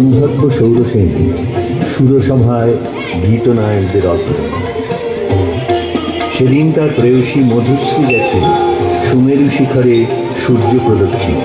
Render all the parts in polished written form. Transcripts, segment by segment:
গন্ধর্ব সৌরসেন সুরসভায় গীতনায়কদের অগ্র। সেদিন তার প্রেয়সী মধুশ্রী গেছে সুমেরু শিখরে সূর্য প্রদক্ষিণ।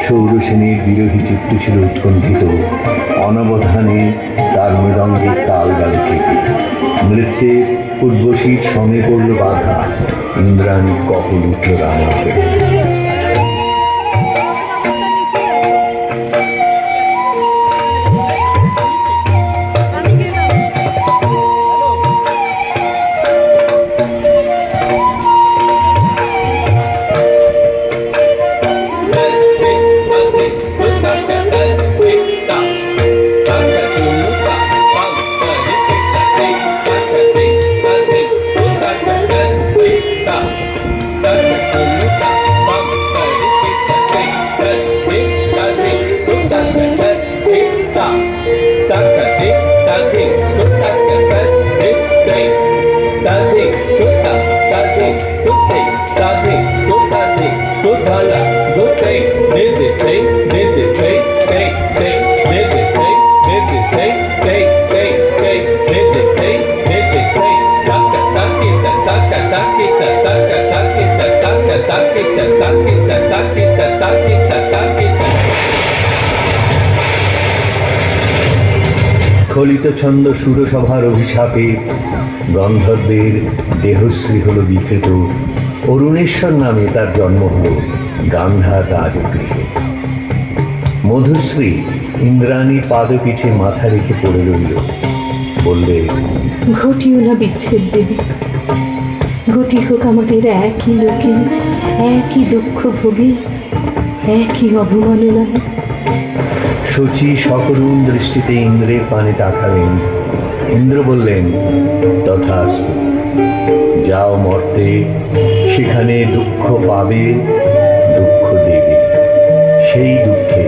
সৌরসেনের বিরোহী চিত্ত ছিল উৎকণ্ঠিত, অনবধানে তার মৃদঙ্গের তাল গালকে নৃত্যের উর্বশীর সঙ্গে পড়ল বাধা। ইন্দ্রাণী কপল উঠল রামকে। স্খলিত ছন্দ সুরসভার অভিশাপে গন্ধর্বের দেহশ্রী হল বিকৃত। অরুণেশ্বর নামে তার জন্ম হল গান্ধার রাজগৃহে। মধুশ্রী ইন্দ্রাণীর পাদপীঠে মাথা রেখে পড়ে রইল। বললে, ঘটিও না বিচ্ছেদ দেবী, গতি হোক আমাদের একই লোকে, একই দুঃখ ভোগে, একই অবমাননায়। শচী সকরুণ দৃষ্টিতে ইন্দ্রের পানে তাকালেন। ইন্দ্র বললেন, তথাস্তু, যাও মর্তে, সেখানে দুঃখ পাবে, দুঃখ দেবে, সেই দুঃখে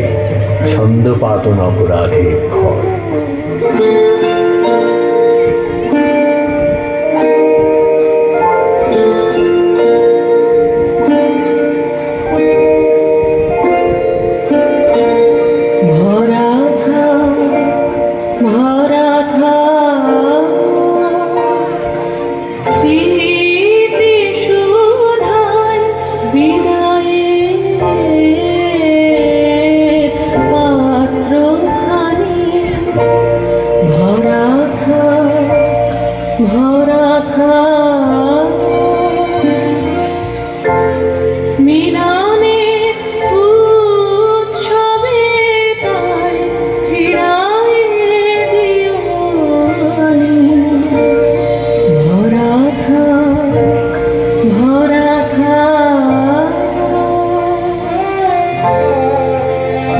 ছন্দপাতন অপরাধে ক্ষয়।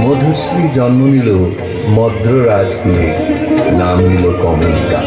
মধুশ্রী জন্ম নিল মদ্র রাজকুলে, নাম নিল কমলিকা।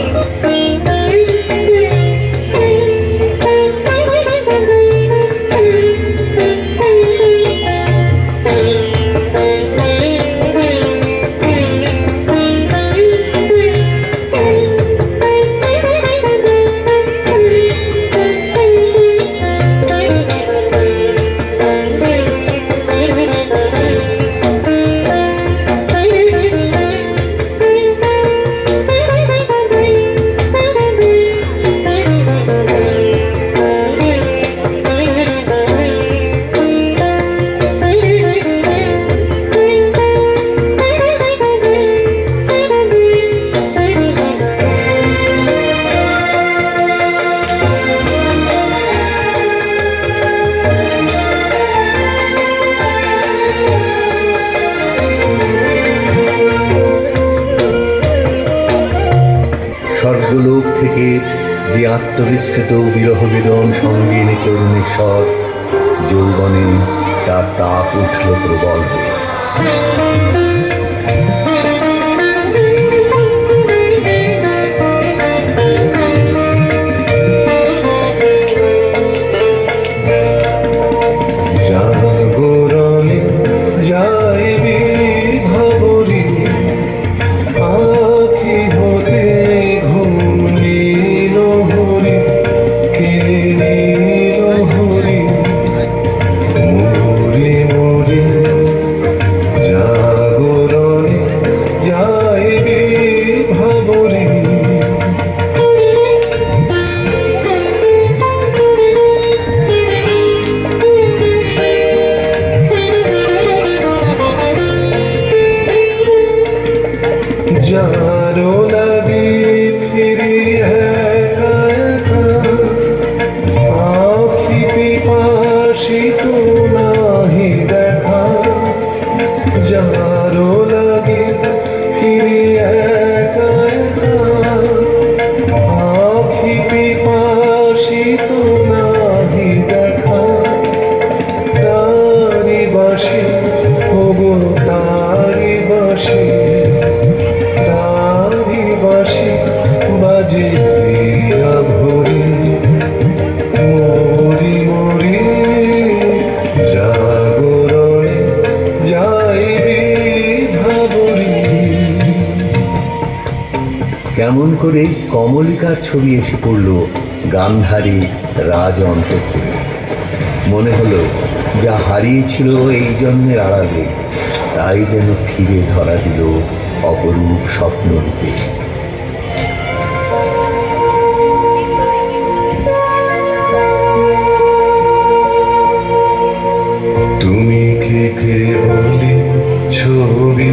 যে আত্মবিস্তৃত বিরহ বেদন সঙ্গে এনেছে অরুণেশ্বর, যৌবনে তার তাপ উঠল প্রবল হয়ে। জাগরণে যাইবি ভাবরি, আখি হতে ঘুম নীল হরি, কে নীল হরি মরি মরি। জাগরণে যাইবি ভাবরি, যারো লাগি ফিরি একা একা, আখি পিপাসিত নাহি দেখা। যারো লাগি ফিরি একা একা, আখি পিপাসিত নাহি দেখা। তারি বাসি ওগো তারি বাসি, তারি বাসি বাজে প্রিয়া ভরি, মরি মরি। জাগরণে যাইবি ভাবরি। কেমন করে কমলিকার ছবি এসে পড়ল গান্ধারী রাজ অন্তঃপুরে। মনে হলো যা হারিয়েছিল এই জন্মের আড়ালে, তাই যেন ফিরে ধরা দিল অপরূপ স্বপ্নরূপে। তুমি কি কেবলি ছবি,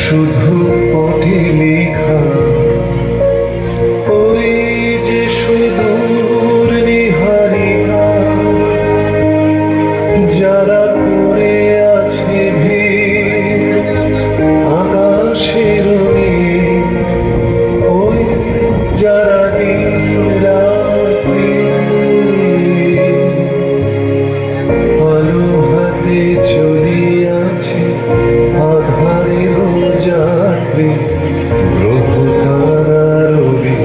শুধু পটে লেখা, ওই যে সুদূর নিহারিকা। যারা করে আছে ভিড় আকাশের নীল, ওই যারা দিন রাত্রি আলো হাতে চলিয়াছে আধারের যাত্রী, গ্রহ তারা রবি।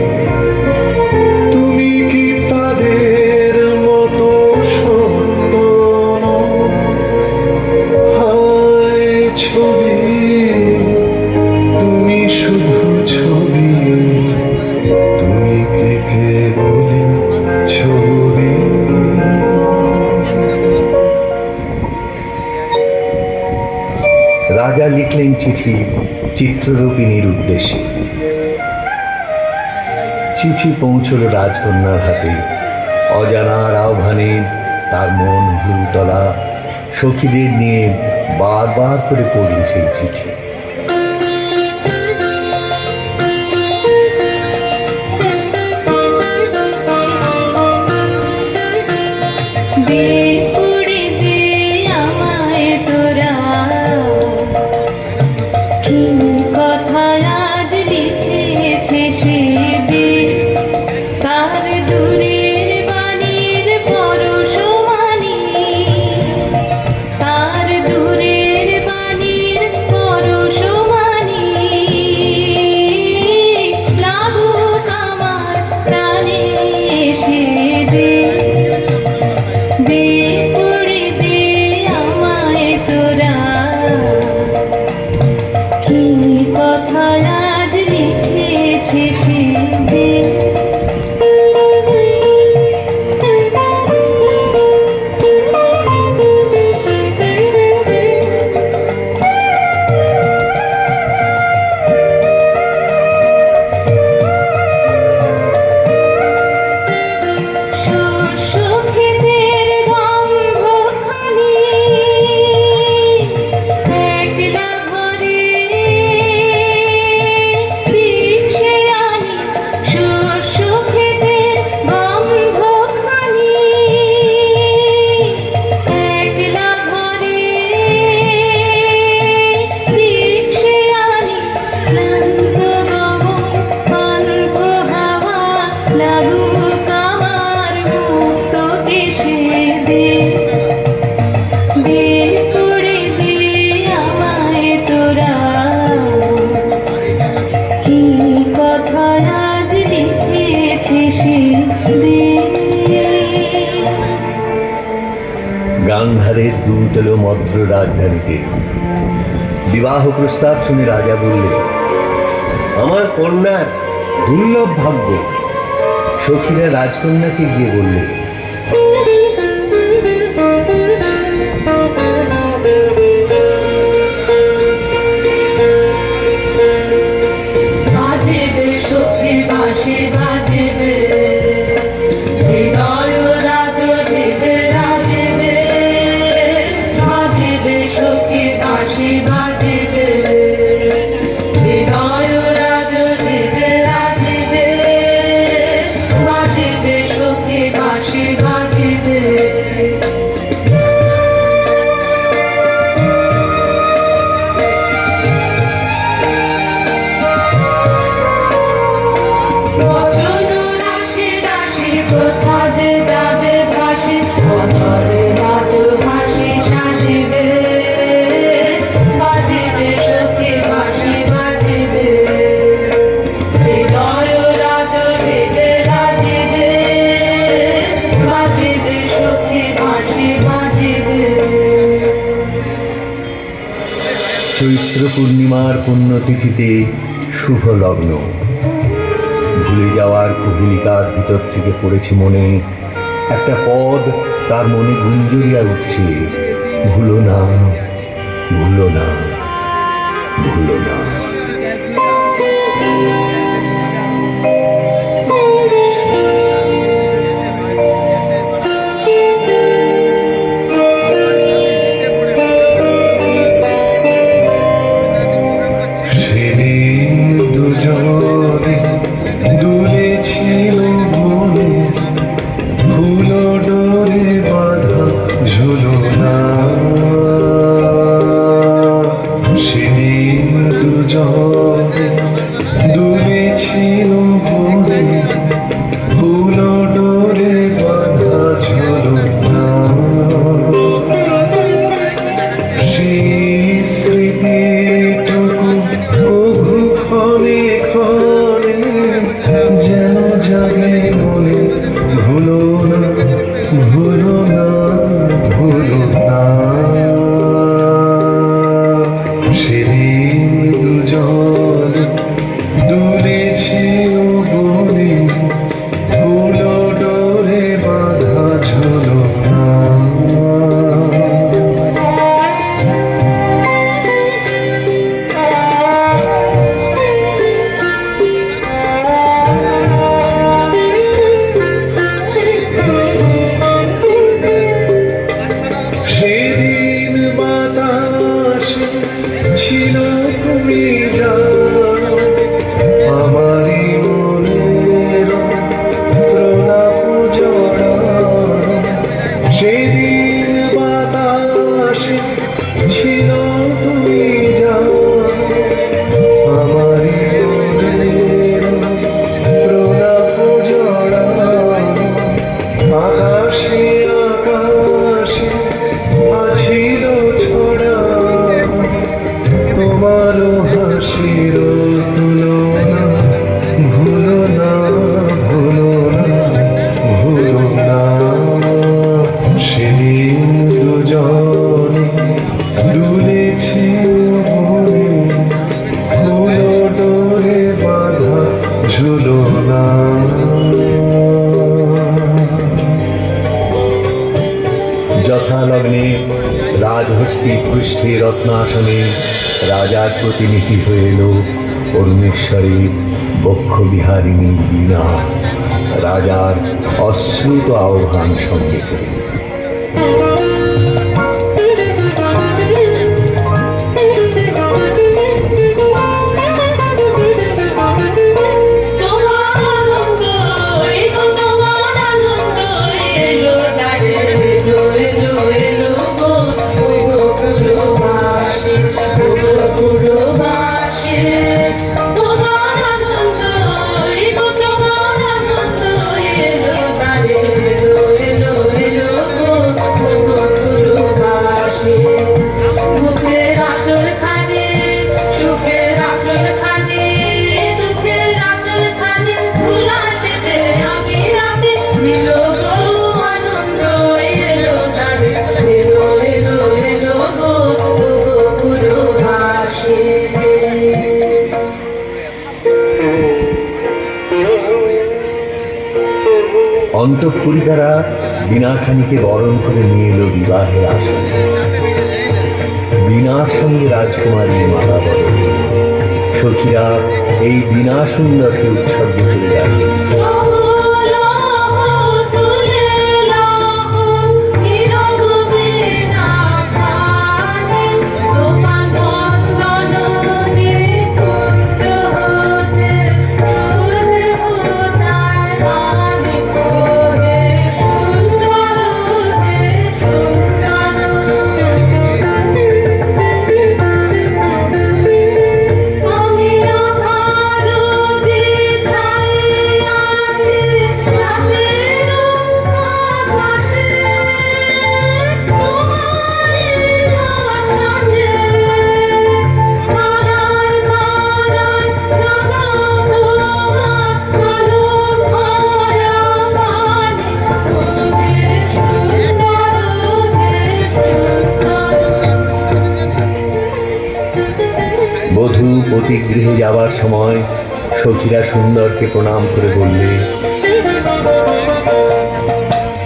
তুমি কি তাদের মতো সত্য নও? হায় ছবি, তুমি শুধু ছবি, তুমি কি কেবলি ছবি। রাজা লিখলেন চিঠি চিত্ররূপিণীর উদ্দেশ্যে। চিঠি পৌঁছল রাজকন্যার হাতে। অজানার আহ্বানে তার মন হুলতলা। সখীদের নিয়ে বারবার করে পড়ল সেই চিঠি। তার দূরের বাণীর পরশ এলো মদ্র রাজধানীতে। বিবাহ প্রস্তাব শুনে রাজা বললেন, আমার কন্যার দুর্লভ ভাগ্য। সখীরা রাজকন্যাকে গিয়ে বললে, বাজবে সখী বাঁশি বাজবে, হৃদয় রাজনীতে রাজবে। বাজবে সখী বাঁশি বাজবে, হৃদয় রাজনীতে রাজবে। বাজবে সখী বাঁশি বাজবে। বচন রাশি রাশি কোথা যে যাবে ভাসি, অধরে রাজ হাসি সাজিবে। বাজিবে সখী বাঁশি বাজিবে, হৃদয় রাজ হৃদে রাজিবে। বাজিবে সখী বাঁশি বাজিবে। চৈত্র পূর্ণিমার পুণ্যতিথিতে শুভ লগ্ন। ভুলে যাওয়ার কুহিলিকার ভিতর থেকে পড়েছে মনে একটা পদ, তার মনে গুঞ্জরিয়া উঠছে, ভুলো না, ভুলো না, ভুলো না। সেদিন দুজনে দুলেছিল বনে, ফুলো ডোরে বাঁধা ঝুলনা। সেদিন দুজনে দুলেছিল বনে, ফুলো ডোরে বাঁধা ঝুলনা। সেই স্মৃতিটুকু কভু ক্ষণে ক্ষণে যেন জাগে মনে, ভুলো না, ভুলো না, ভুলো না। সেদিন দুজনে দুলেছিল বনে, ফুলো ডোরে বাঁধা ঝুলনা। সেদিন বাতাসে ছিল তুমি জানো, আমারই মনের প্রলাপ জড়ানো। সেদিন বাতাসে ছিল তুমি জানো, আমারই মনের প্রলাপ জড়ানো। আকাশে আকাশে আছিল ছড়া, তোমারও হাসির তুলনা। ভুলো না, ভুলো না, ভুলো না। সেদিন দুজনে দুলেছিল বনে, ফুলো ডোরে বাঁধা ঝুলনা। যথালগ্নে রাজহস্তি পৃষ্ঠে রত্নাসনে রাজার প্রতিনিধি হয়ে এলো অরুণেশ্বরী বক্ষবিহারিণী বীণা, রাজার অশ্রুত আহ্বান সঙ্গে করে। তোমার আনন্দ এলো, অন্তঃপুরিকারা বীণাখানিকে বরণ করে নিয়ে এলো বিবাহের আসনে। বীণার সঙ্গে রাজকুমারী মালা বরণ। সখীরা এই বীণা সুন্দরকে উৎসর্গ করে রাখে। বধূ পতিগৃহে যাবার সময় সখীরা সুন্দরকে প্রণাম করে বললে,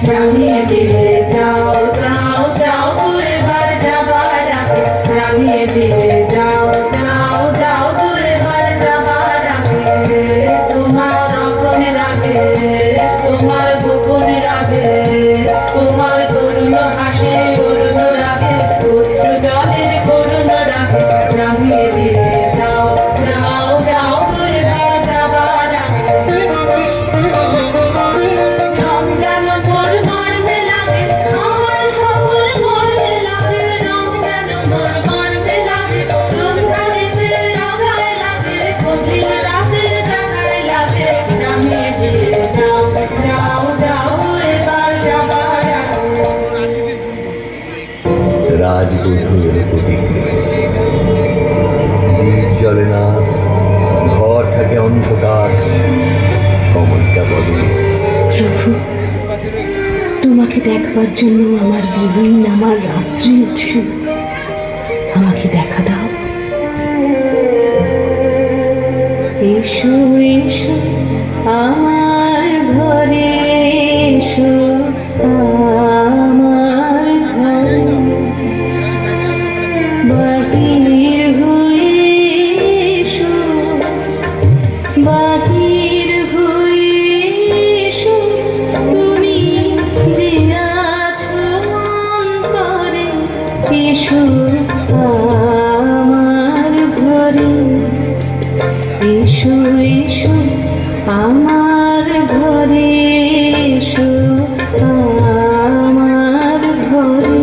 রামিয়ে দিলে যাও যাও যাও দূরে বার যাবার আগে, রামিয়ে দিলে যাও যাও যাও দূরে বার যাবার আগে, তোমার রকম রাগে তোমার গোপন রাগে, তোমার করুণ হাসি করুণ রাগে, অশ্রু জলের করুণ রাগে, রামিয়ে দিলে যাও যাও যাও দূরে বার যাবার আগে। রং যেন মোর মর্মে লাগে, আমার সকল মর্মে লাগে, রং যেন মোর মর্মে লাগে, সন্ধ্যা দিতে রাগায় লাগে, গভীর রাতের জাগায় লাগে, রামিয়ে দিয়ে যাও যাও যাও এবার যাবার আগে। রাজবধূ এলো পতিগৃহে। দীপ জ্বলে না, ঘর থাকে অন্ধকার। কমলটা বলে, প্রভু, তোমাকে দেখবার জন্য আমার দিন আমার রাত্রি উৎসুক। আমাকে দেখা দাও। এসো এসো আমার ঘরে, এসো আমার ঘরে, বাহির হয়ে এসো, বাহির হয়ে এসো, তুমি যে আছো অন্তরে, এসো আমার ঘরে, এসো এসো আমার ঘরে, এসো আমার ঘরে।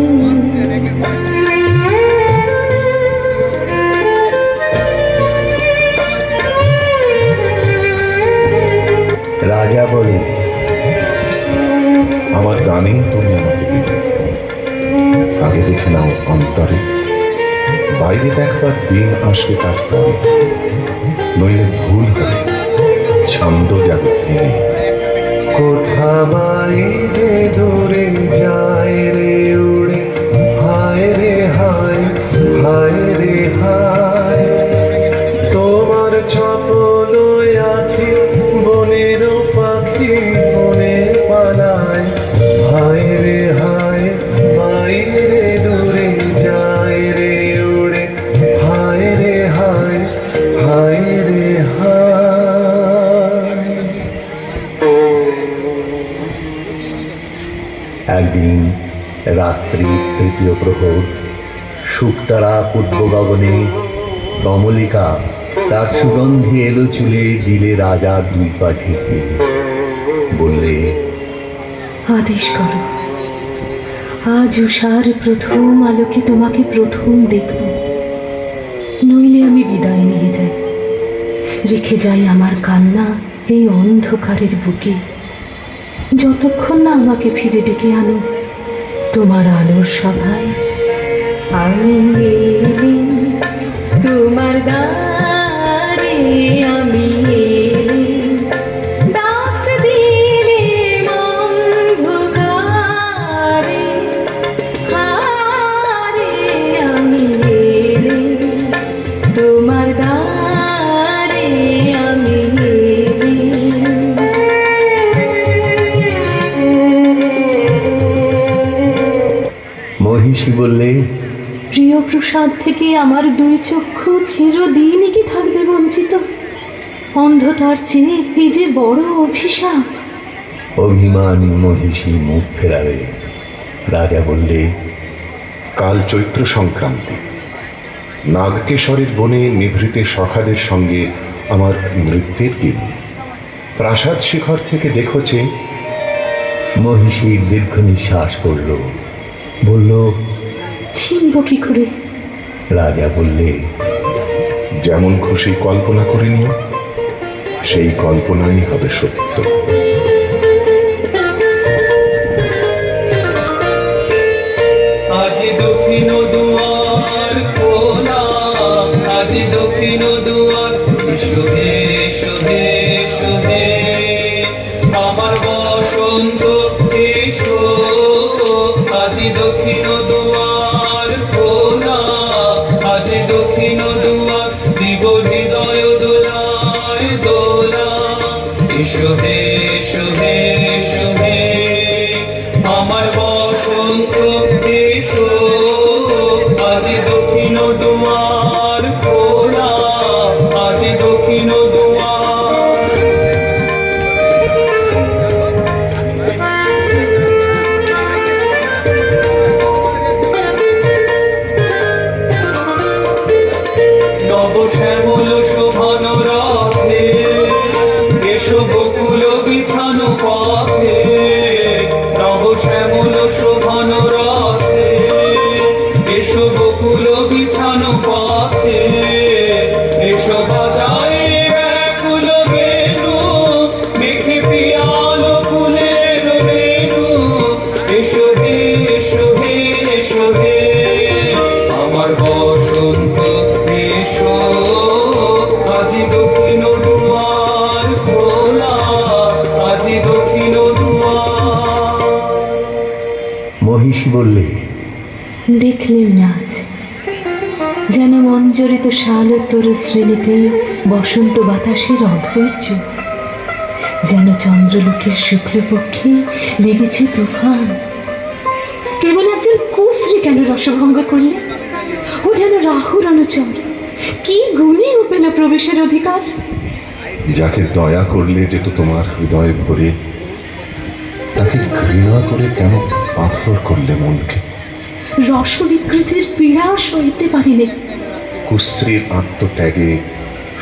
রাজা বলে, আমার গানেই তুমি আমাকে দিলে। আগে দেখে নাও অন্তরে, বাইরে দেখবার দিন আসবে তারপরে, নইলে ভুল হবে, ছন্দ যাবে ভেঙে। কোথা বাইরে দূরে যায় রে উড়ে, হায় রে হায়, হায় রে হায়, তোমার চপল আখি বনের পাখি বনে পালায়, হায় রে হায়, বাইরে দূরে যায় রে উড়ে, হায় রে হায়, হায় রে হায়। একদিন রাত্রি তৃতীয় প্রহর, শুকতারা পূর্ব গগনে, কমলিকা তার সুগন্ধি এলো চুলে দিলে রাজার দুই পা ঢেকে। বললে, আদেশ করো, আজ উষার প্রথম আলোকে তোমাকে প্রথম দেখব, নইলে আমি বিদায় নিয়ে যাই, রেখে যাই আমার কান্না এই অন্ধকারের বুকে, যতক্ষণ না আমাকে ফিরে ডেকে আনো তোমার আলোর সভায়। আমি এলেম তোমার দ্বারে, আমি এলেম ডাক দিলে অন্ধকারে, হারে আমি এলেম তোমার দ্বারে, আমি এলেম। স্বাদ থেকে আমার দুই চক্ষু চিরদিনই কি থাকবে বঞ্চিত? অন্ধতার চেয়ে এই যে বড় অভিশাপ। অভিমানী মহিষী মুখ ফেরালে। রাজা বললে, কাল চৈত্র সংক্রান্তি, নাগকেশরের বনে নিভৃতে সখাদের সঙ্গে আমার নৃত্যের দিন। প্রাসাদ শিখর থেকে দেখছে। মহিষীর দীর্ঘ নিঃশ্বাস পড়ল। বলল, চিনব কি করে? রাজা বললে, যেমন খুশি কল্পনা করে নিও, সেই কল্পনাই হবে সত্য। আজি দক্ষিণ দুয়ার খোলা, আজি দক্ষিণ দুয়ার, এসো হে এসো হে এসো হে, আমার বসন্ত এসো। আজি দক্ষিণ দুয়ার খোলা, আজি দক্ষিণ দুয়ার, দিব হৃদয় দোলায় দোলা। এসো হে এসো হে এসো হে, আমার বসন্ত এসো। আজি দক্ষিণ দুয়ার খোলা, আজি দক্ষিণ দুয়ার। নব শ্যামল শোভন রথে, এসো বকুল বিছানো পথে। নব শ্যামল শোভন রথে, এসো বকুল বিছানো পথে। এসো বাজায় ব্যাকুল বেণু, মেঘে পিয়াল ফুলের বেণু। এসো হে এসো হে এসো হে, আমার বসন্ত এসো। আজি দক্ষিণ দুয়ার খোলা, আজি দক্ষিণ দুয়ার। মহিষী বললে, দেখলেন না আজ যেন মঞ্জরিত শালোত্তর শ্রেণীতে বসন্ত বাতাসের অধৈর্য, যেন চন্দ্রলোকের শুক্লপক্ষে লেগেছে তুফান। কেবল একজন কুশ্রী কেন রসভঙ্গ করলে? ও যেন রাহুর অনুচর, কি গুণে ও পেল প্রবেশের অধিকার? যাকে দয়া করলে যেত তোমার হৃদয়ে ভরে, তাকে ঘৃণা করে কেন পাথর করলে মনকে? রসবিকৃতির পীড়া সইতে পারিনি। কুস্ত্রীর আত্মত্যাগে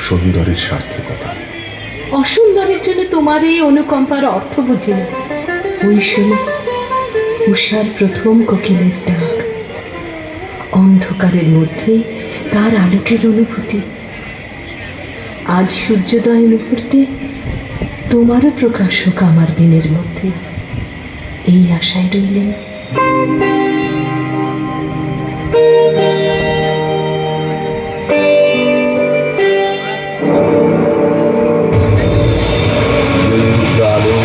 সুন্দরের সার্থকতা। অসুন্দরের জন্য তোমার এই অনুকম্পার অর্থ বুঝিনি। ওই শোনো উষার প্রথম কোকিলের ডাক, অন্ধকারের মধ্যে তার আলোকের অনুভূতি। আজ সূর্যোদয় মুহূর্তে তোমারও প্রকাশ হোক আমার দিনের মধ্যে, এই আশায় রইলেন। দৈনিক আলো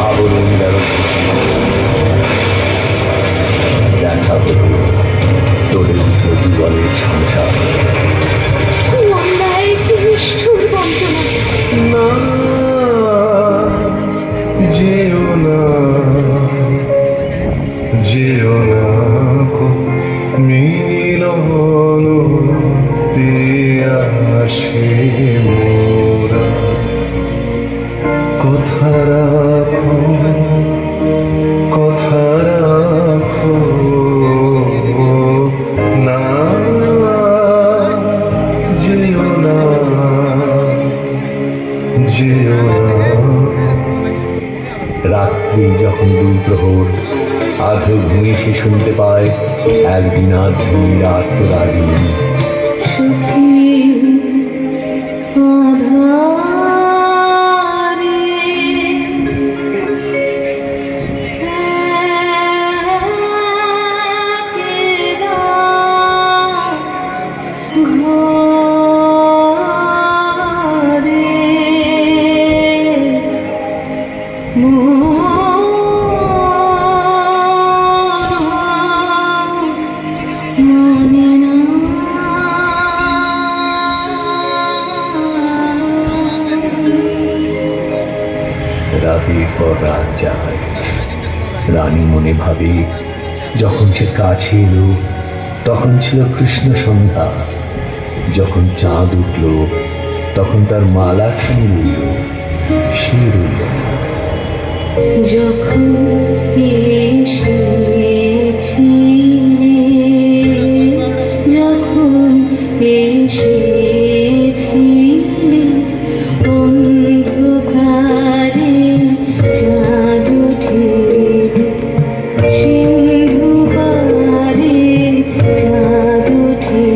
আবরণ গেল। দেখা হলো, তোলে উঠল জীবনের সংসার। কি অন্যায়, কি নিষ্ঠুর বঞ্চনা! না, যেও না, যেও না গো, মিলন পেয়াসে মোরা। কথা রাখো, কথা রাখো না, যেও না, যেও না। রাত্রি যখন 2 প্রহর, আধো ঘুমিয়ে সে শুনতে পায় একদিন আধুর আত্মরাগিনী। সুখী আধারে একেরা ঘরে মনে না। রাতের পর রাত যায়। রানী মনে ভাবে, যখন সে কাছে এলো তখন ছিল কৃষ্ণ সন্ধ্যা। যখন চাঁদ উঠল তখন তার মালা শুনে রইল, সে রইল না। যখন এসেছিলে, যখন এসেছিলে, অন্ধকারে চাঁদ ওঠে, সিন্ধু পারে চাঁদ ওঠে।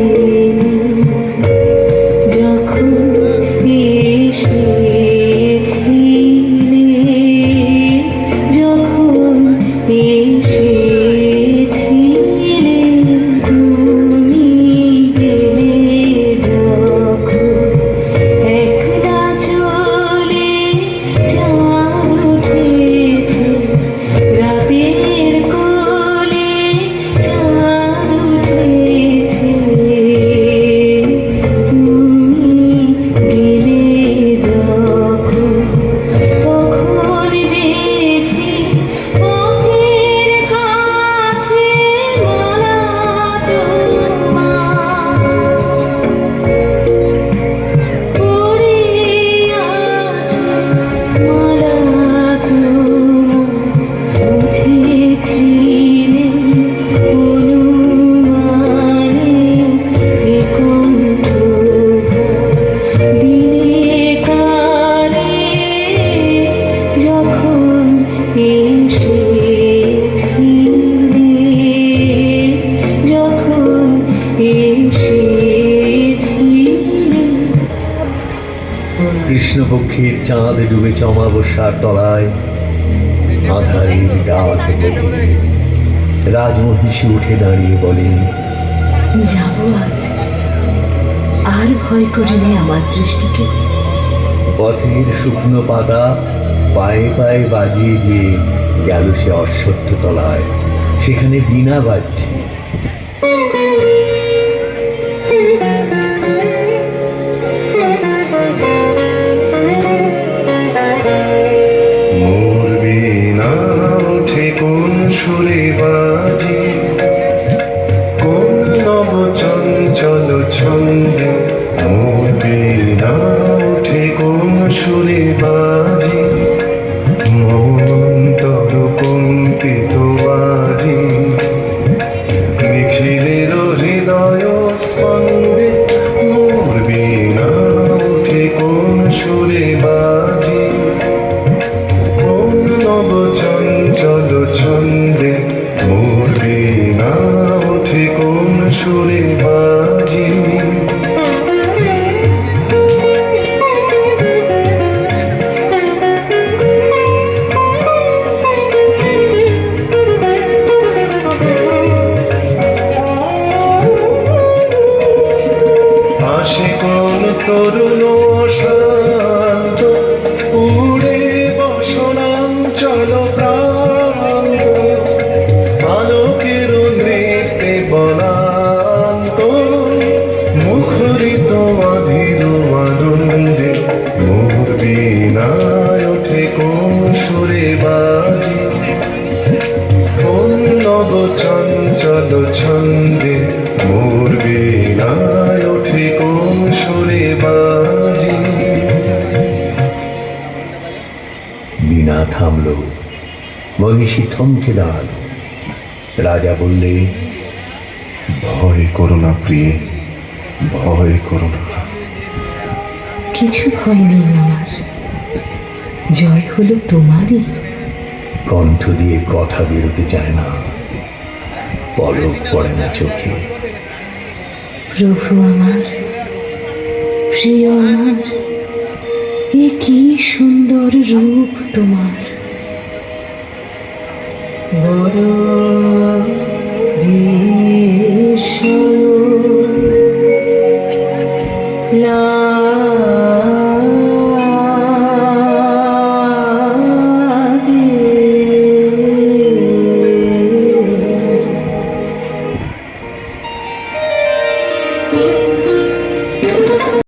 যখন এসেছিলে, যখন এসেছিলে, তুমি গেলে যখন, একলা চলে চাঁদ উঠেছে, রাতের কোলে চাঁদ উঠেছে। তুমি গেলে যখন, তখন দেখি পথের কাছে মালা তোমার পড়ে আছে, মালা তোমার বুঝেছিলে অনুমানে, এ কণ্ঠ দিলে কানে, যখন এসেছিলে, যখন এসেছিলে। কৃষ্ণপক্ষের চাঁদ ডুবেছে অমাবস্যার তলায়, আধারের ডাক বলে। রাজমহিষী উঠে দাঁড়িয়ে বলে, যাব আজ, আর ভয় করিনি আমার দৃষ্টিকে। পথের শুকনো পাতা পায়ে পায়ে বাজিয়ে দিয়ে গেল সে অশ্বত্থ তলায়। সেখানে বীণা বাজছে। মোর বীণা ওঠে কোন সুরে বাজে, কোন নব চঞ্চল ছন্দে। মোর বীণা ওঠে কোন সুরে বাজে, মন্তর কম্পিত বাজে। নিখিলের হৃদয় স্পন্দে, মোর বীণা ওঠে কোন সুরে বাজে, কোন নব চঞ্চল ছন্দে। মোর বীণা ওঠে কোন সুরে বাজে। আসে কোন তরুণ শান্ত, উড়ে বসনাঞ্চল প্রান্ত। আলোকের নৃত্যে বনান্ত, মুখরিত অধীর আনন্দে। মোর বীণায় ওঠে কোন সুরে বাজে, কোন নব চঞ্চল ছন্দে। মোর বীণায় ওঠে কোন সুরে বাজে। বীণা থামল। মহিষী থমকে দাঁড়াল। রাজা বললে, ভয় করো না প্রিয়ে, ভয় করো না। কিছু ভয় নেই আমার, জয় হলো তোমারই। কণ্ঠ দিয়ে কথা বেরোতে চায় না, পলক পড়ে না চোখে। প্রভু আমার, প্রিয় আমার, এ কি সুন্দর রূপ তোমার। বড় বিস্ময়